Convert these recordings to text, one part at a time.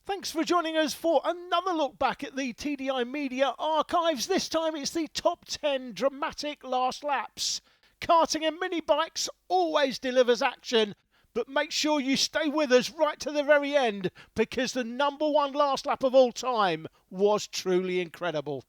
Thanks for joining us for another look back at the TDI Media archives. This time it's the top 10 dramatic last laps. Karting and Minibikes always delivers action, but make sure you stay with us right to the very end because the #1 last lap of all time was truly incredible.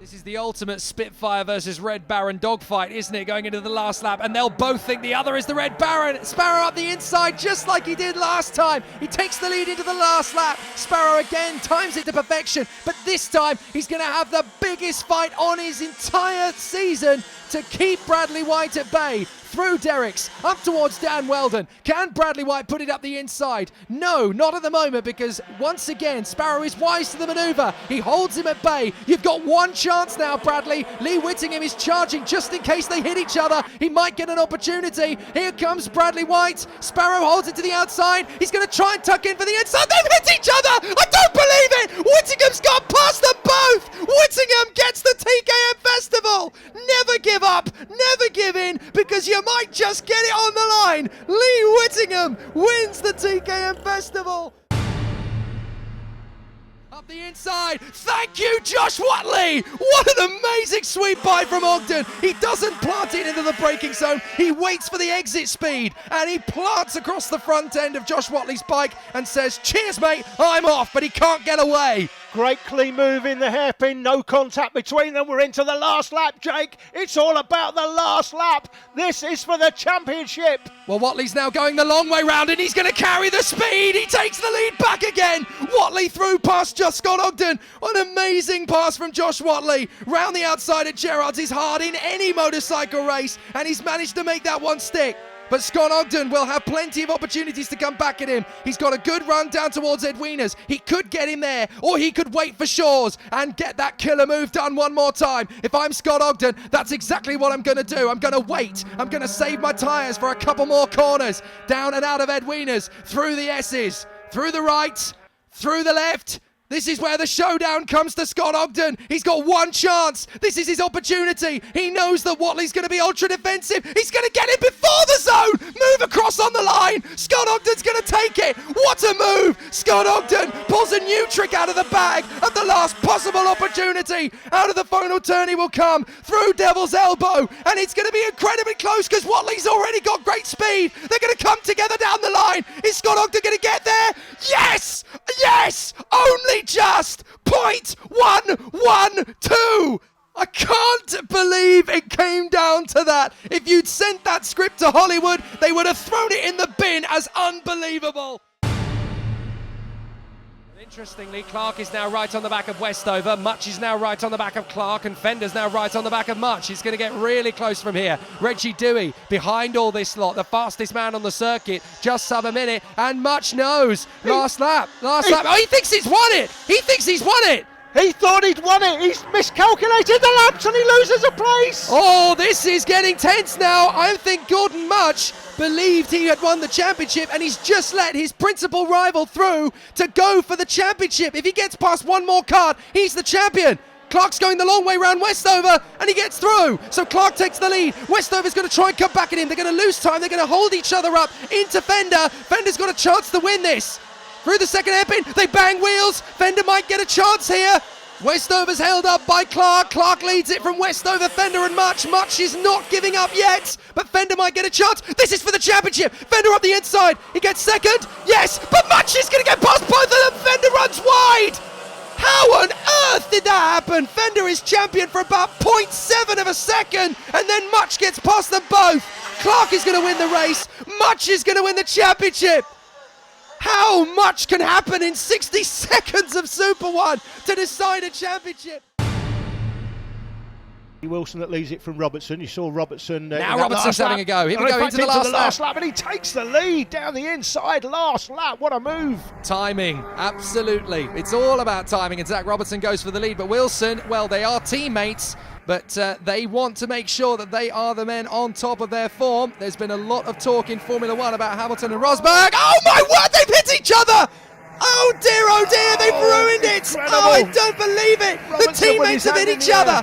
This is the ultimate Spitfire versus Red Baron dogfight, isn't it, going into the last lap? And they'll both think the other is the Red Baron. Sparrow up the inside, just like he did last time. He takes the lead into the last lap. Sparrow again times it to perfection, but this time he's going to have the biggest fight on his entire season to keep Bradley White at bay. Through Derricks, up towards Dan Weldon. Can Bradley White put it up the inside? No, not at the moment, because once again, Sparrow is wise to the manoeuvre. He holds him at bay. You've got one chance now, Bradley. Lee Whittingham is charging just in case they hit each other. He might get an opportunity. Here comes Bradley White. Sparrow holds it to the outside. He's going to try and tuck in for the inside. They've hit each other! I don't believe it! Whittingham's got past them both! Whittingham gets the TKM Festival! Never give up, never give in, because you might just get it on the line. Lee Whittingham wins the TKM Festival. Up the inside. Thank you, Josh Watley. What an amazing sweep by from Ogden. He doesn't plant it into the braking zone. He waits for the exit speed and he plants across the front end of Josh Watley's bike and says, cheers, mate, I'm off, but he can't get away. Great clean move in the hairpin, no contact between them. We're into the last lap, Jake. It's all about the last lap. This is for the championship. Well, Watley's now going the long way round and he's going to carry the speed. He takes the lead back again. Watley through past just Scott Ogden. An amazing pass from Josh Watley. Round the outside at Gerrard's is hard in any motorcycle race, and he's managed to make that one stick. But Scott Ogden will have plenty of opportunities to come back at him. He's got a good run down towards Edwinas. He could get him there, or he could wait for Shaw's and get that killer move done one more time. If I'm Scott Ogden, that's exactly what I'm going to do. I'm going to wait. I'm going to save my tyres for a couple more corners. Down and out of Edwinas, through the S's, through the right, through the left. This is where the showdown comes to Scott Ogden. He's got one chance. This is his opportunity. He knows that Watley's going to be ultra defensive. He's going to get it before the zone. Move across on the line. Scott Ogden's going to take it. What a move. Scott Ogden pulls a new trick out of the bag at the last possible opportunity. Out of the final turn he will come through Devil's Elbow. And it's going to be incredibly close because Watley's already got great speed. They're going to come together down the line. Is Scott Ogden going to get there? Yes! Yes! Only just 0.112. I can't believe it came down to that. If you'd sent that script to Hollywood, they would have thrown it in the bin as unbelievable. Interestingly, Clark is now right on the back of Westover. Much is now right on the back of Clark, and Fender's now right on the back of Much. He's going to get really close from here. Reggie Dewey behind all this lot, the fastest man on the circuit, just sub a minute, and Much knows. Last lap. Oh, he thinks he's won it. He thinks he's won it. He thought he'd won it. He's miscalculated the laps and he loses a place. Oh, this is getting tense now. I think Gordon Much believed he had won the championship and he's just let his principal rival through to go for the championship. If he gets past one more card, he's the champion. Clark's going the long way round Westover and he gets through. So Clark takes the lead. Westover's going to try and come back at him. They're going to lose time. They're going to hold each other up into Fender. Fender's got a chance to win this. Through the second hairpin, they bang wheels. Fender might get a chance here. Westover's held up by Clark. Clark leads it from Westover, Fender and Much. Much is not giving up yet, but Fender might get a chance. This is for the championship. Fender up the inside. He gets second. Yes, but Much is going to get past both of them. Fender runs wide. How on earth did that happen? Fender is champion for about 0.7 of a second, and then Much gets past them both. Clark is going to win the race. Much is going to win the championship. How much can happen in 60 seconds of Super 1 to decide a championship? Wilson that leads it from Robertson. You saw Robertson. Now Robertson's having a go. Here we go into the last lap. And he takes the lead down the inside. Last lap. What a move. Timing. Absolutely. It's all about timing. And Zach Robertson goes for the lead. But Wilson, well, they are teammates. But they want to make sure that they are the men on top of their form. There's been a lot of talk in Formula 1 about Hamilton and Rosberg. Oh my word, they've hit each other! Oh dear, they've ruined it! Incredible. Oh, I don't believe it! Robertson, the teammates have hit each other!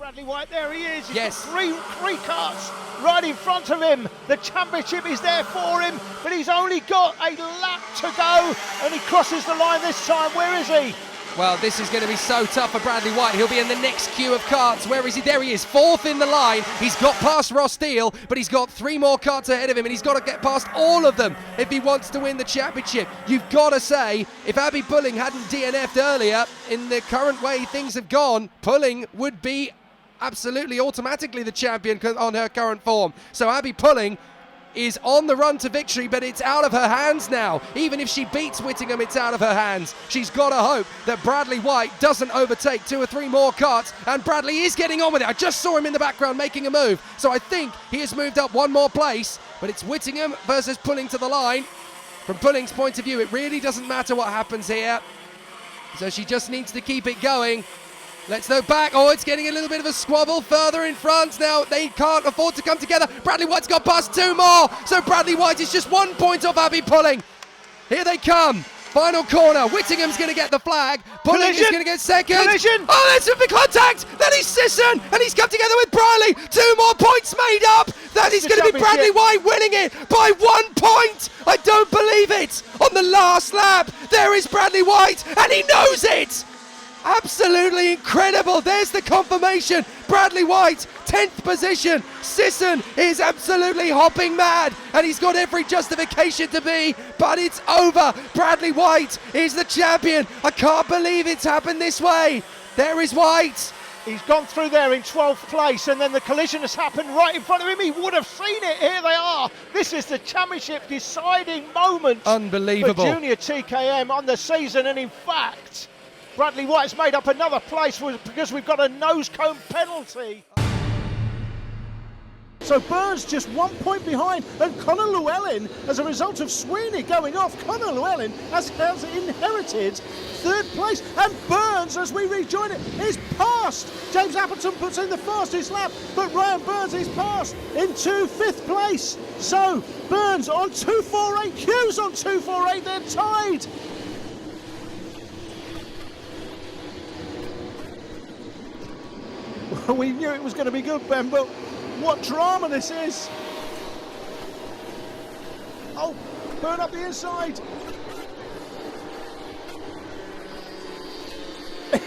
Bradley White, there he is. He's Yes. got three karts right in front of him. The championship is there for him, but he's only got a lap to go, and he crosses the line this time. Where is he? Well, this is going to be so tough for Bradley White. He'll be in the next queue of karts. Where is he? There he is, fourth in the line. He's got past Ross Steele, but he's got 3 more karts ahead of him, and he's got to get past all of them if he wants to win the championship. You've got to say, if Abby Pulling hadn't DNF'd earlier, in the current way things have gone, Pulling would be absolutely automatically the champion on her current form. So Abby Pulling is on the run to victory, but it's out of her hands now. Even if she beats Whittingham, it's out of her hands. She's got to hope that Bradley White doesn't overtake 2 or 3 more karts, and Bradley is getting on with it. I just saw him in the background making a move, so I think he has moved up 1 more place, but it's Whittingham versus Pulling to the line. From Pulling's point of view, it really doesn't matter what happens here, so she just needs to keep it going. Let's go back. Oh, it's getting a little bit of a squabble further in front now. They can't afford to come together. Bradley White's got past 2 more. So Bradley White is just 1 point off Abby Pulling. Here they come. Final corner. Whittingham's going to get the flag. Pulling is going to get second. Collision. Oh, there's a big contact. Then he's Sisson. And he's come together with Briley. 2 more points made up. That is going to be Bradley White winning it by 1 point. I don't believe it. On the last lap, there is Bradley White. And he knows it. Absolutely incredible. There's the confirmation. Bradley White, 10th position. Sisson is absolutely hopping mad, and he's got every justification to be, but it's over. Bradley White is the champion. I can't believe it's happened this way. There is White. He's gone through there in 12th place, and then the collision has happened right in front of him. He would have seen it. Here they are. This is the championship deciding moment. Unbelievable. For Junior TKM on the season, and in fact, Bradley White's made up another place because we've got a nose cone penalty. So Burns just 1 point behind, and Conor Llewellyn, as a result of Sweeney going off, Conor Llewellyn has inherited 3rd place, and Burns, as we rejoin it, is passed. James Appleton puts in the fastest lap, but Ryan Burns is passed into 5th place. So Burns on 2.48, Hughes on 2.48, they're tied. We knew it was going to be good, Ben, but what drama this is. Oh, Burn up the inside.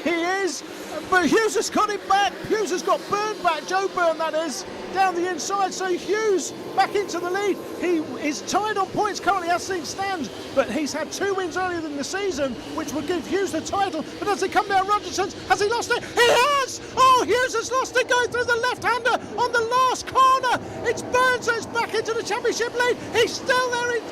He is, but Hughes has got him back. Hughes has got Byrne back, Joe Byrne that is, down the inside. So Hughes back into the lead. He is tied on points currently as things stand, but he's had 2 wins earlier in the season, which would give Hughes the title. But as he come down Rogerson's, has he lost it? He has! Oh, Hughes has lost it going through the left-hander on the last corner. It's Burns that's back into the championship lead. He's still there in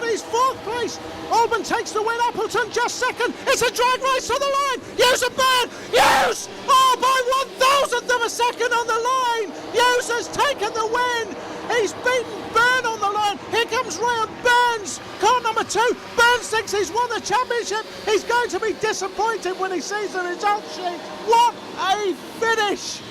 his 4th place. Alban takes the win, Appleton just 2nd. It's a drag race to the line. Hughes and Byrne. Hughes! Oh, by 1,000th of a second on the line. Hughes has taken the win. He's beaten Byrne on the line. Here comes Ryan Burns. Car number 2. Burns thinks he's won the championship. He's going to be disappointed when he sees the result sheet. What a finish!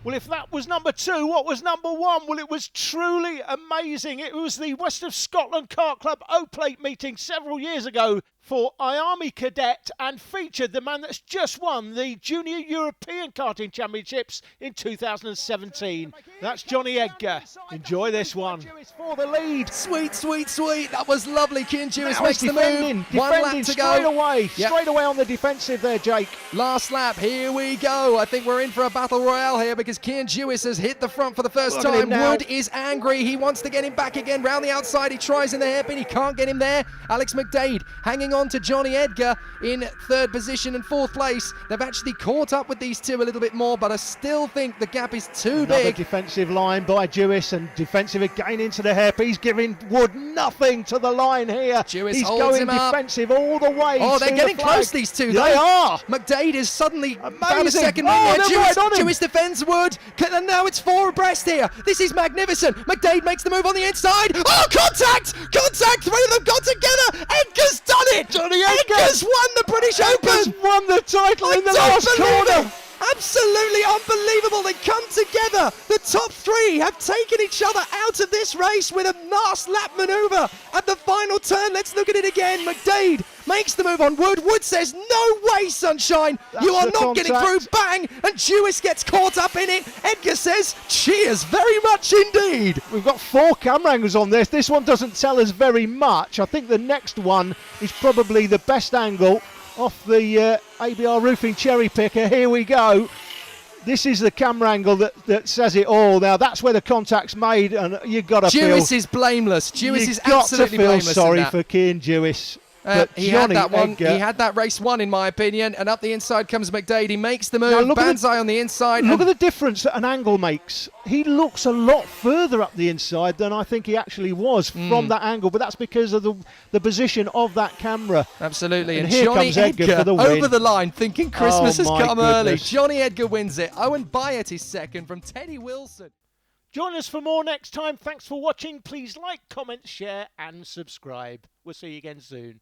Well, if that was number 2, what was number 1? Well, it was truly amazing. It was the West of Scotland Kart Club O-Plate meeting several years ago for Iami Cadet, and featured the man that's just won the Junior European Karting Championships in 2017. That's Johnny Edgar. Enjoy this one. For the lead. Sweet, sweet, sweet. That was lovely. Cian Jewis makes the move. 1 lap to go. Straight away on the defensive there, Jake. Last lap. Here we go. I think we're in for a battle royale here because Cian Jewis has hit the front for the first time. Wood is angry. He wants to get him back again. Round the outside. He tries in the hairpin. He can't get him there. Alex McDade hanging on to Johnny Edgar in 3rd position and 4th place. They've actually caught up with these two a little bit more, but I still think the gap is too big. Defensive line by Jewis, and defensive again into the hairpin. He's giving Wood nothing to the line here. Jewis He's holds going him up. Defensive all the way. Oh, they're getting close, these two. They are. McDade is suddenly amazing. Found a second win there. Jewis defends Wood, and now it's 4 abreast here. This is magnificent. McDade makes the move on the inside. Oh, contact! Contact! 3 of them got together. Edgar's done it. Johnny Edgar's won the British Open. Won the title in the last corner. Absolutely unbelievable. They come together. The top 3 have taken each other out of this race with a last lap maneuver at the final turn. Let's look at it again. McDade makes the move on Wood. Wood says, no way, Sunshine. You are not getting through. Bang. And Jewis gets caught up in it. Edgar says, cheers very much indeed. We've got 4 camera angles on this. This one doesn't tell us very much. I think the next one is probably the best angle off the ABR Roofing cherry picker. Here we go. This is the camera angle that says it all. Now, that's where the contact's made, and you've got to feel... Jewis is blameless. Jewis is absolutely blameless. You've got to feel sorry for Cian Jewis. But he Johnny had that one. Edgar, He had that race won, in my opinion. And up the inside comes McDade. He makes the move. Banzai on the inside. Look at the difference that an angle makes. He looks a lot further up the inside than I think he actually was from that angle. But that's because of the position of that camera. Absolutely. And here Johnny comes Edgar for the win. Over the line, thinking Christmas has come early. Goodness. Johnny Edgar wins it. Owen Byatt is second from Teddy Wilson. Join us for more next time. Thanks for watching. Please like, comment, share and subscribe. We'll see you again soon.